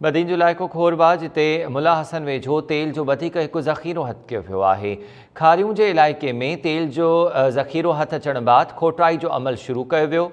बदीन जो इलाइक़ो खोरवा जिते मुला हसन वेझो तेल जो वधीक हिकु ज़ख़ीरो हथ कयो वियो आहे। खारियूं जे इलाइक़े में तेल जो ज़ख़ीरो हथ अचण बैदि खोटाई जो अमल शुरू कयो वियो।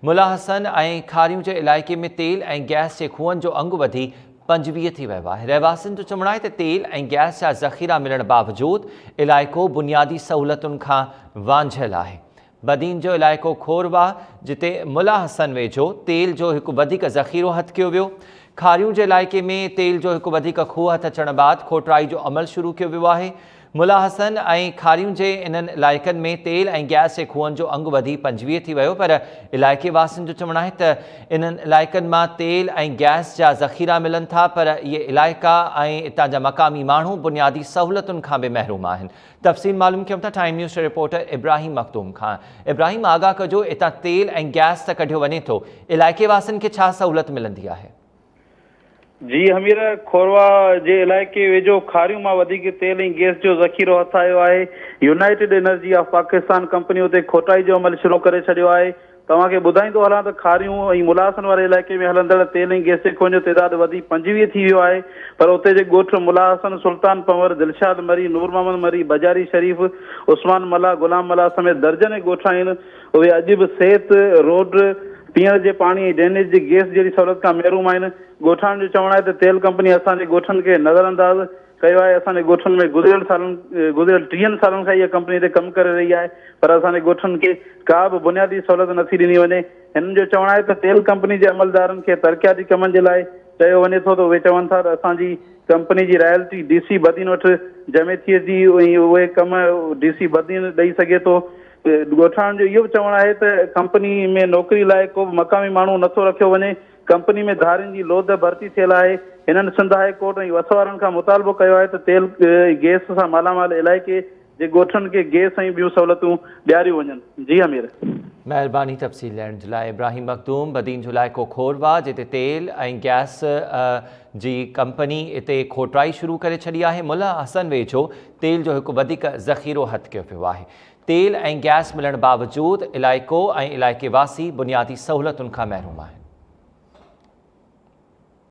मुला हसन ऐं खारियूं जे इलाइक़े में तेल ऐं गैस जे खूहनि जो अंगु वधी 25 थी वियो आहे। रहवासियुनि जो चवणु आहे त तेल ऐं गैस जा ज़ख़ीरा मिलण बावजूदि इलाइक़ो बुनियादी सहूलियतुनि खां वांझियलु आहे। बदीन जो इलाइक़ो खोरवा जिते मुला हसन वेझो तेल जो हिकु वधीक ज़ख़ीरो हथ कयो वियो। खारियूं जे इलाइक़े में तेल जो हिकु वधीक खूह हथ अचण बैदि खोटाई जो अमल शुरू कयो वियो आहे। मुला हसन ऐं खारियूं जे इन्हनि इलाइक़नि में तेल ऐं गैस जे खूहनि जो अंगु वधी 25 थी वियो, पर इलाइक़े वासियुनि जो चवणु आहे त इन्हनि इलाइक़नि मां तेल ऐं गैस जा ज़ख़ीरा मिलनि था, पर इहे इलाइक़ा ऐं इतां जा मक़ामी माण्हू बुनियादी सहूलियतुनि खां बि महरूम आहिनि। तफ़सील मालूम कयूं था टाइम न्यूज़ जे रिपोर्टर इब्राहिम मखदूम खां। इब्राहिम, आगाह कजो, इतां तेल ऐं गैस त कढियो वञे थो, इलाइक़े वासियुनि खे छा सहूलियत मिलंदी आहे? जी हमीर, खोरवा जे इलाइक़े वेझो खारियूं मां वधीक तेल ऐं गैस जो ज़ख़ीरो हथ आयो आहे। United energy of Pakistan company उते खोटाई जो अमल शुरू करे छॾियो आहे। तव्हांखे ॿुधाईंदो हलां त खारियूं ऐं मुलाहसन वारे इलाइक़े में हलंदड़ तेल ऐं गैस जे खूहनि जो तइदाद वधी 25 थी वियो आहे, पर उते जे ॻोठ मुलाहसन, सुल्तान पंवर, दिलशाद मरी, नूर मोहम्मद मरी, बजारी शरीफ़, उस्मान मला, गुलाम मला समेत दर्जन ॻोठ आहिनि। उहे अॼु बि सिहत, रोड, पीअण जे पाणी ऐं ड्रेनेज जी गैस जहिड़ी सहूलियत खां महरूम आहिनि। ॻोठाणनि जो चवणु आहे त तेल कंपनी असांजे ॻोठनि खे नज़रअंदाज़ कयो आहे। असांजे ॻोठनि में गुज़िरियल 30 सालनि खां इहा कंपनी हिते कमु करे रही आहे, पर असांजे ॻोठनि खे का बि बुनियादी सहूलियत नथी ॾिनी वञे। हिननि जो चवणु आहे त तेल कंपनी जे अमलदारनि खे तरक़ियाती कमनि जे लाइ चयो वञे थो, त उहे चवनि था त असांजी कंपनी जी रॉयल्टी DC बदीन वटि जमे थिए थी ऐं उहे कम DC बदीन ॾेई सघे थो। ॻोठाणनि जो इहो बि चवणु आहे त कंपनी में नौकिरी लाइ को बि मक़ामी माण्हू नथो रखियो वञे। कंपनी में धारियुनि जी लोध भर्ती थियल आहे। हिननि सिंध हाई कोर्ट ऐं वसवारनि खां मुतालबो कयो आहे त तेल गैस सां मालामाल इलाइक़े जे ॻोठनि खे गैस ऐं ॿियूं सहूलियतूं ॾियारियूं वञनि। जी अमीर, महिरबानी तफ़सील ॾियण जे लाइ। इब्राहिम मखदूम, बदीन जो इलाइक़ो खोरवा जिते तेल ऐं गैस जी कंपनी इते खोटाई शुरू करे छॾी आहे। मुला हसन वेझो तेल जो हिकु वधीक ज़ख़ीरो हथ कयो वियो आहे। तेल ऐं गैस मिलण बावजूदि इलाइक़ो ऐं इलाइक़े वासी बुनियादी सहूलियतुनि खां महरूम आहिनि।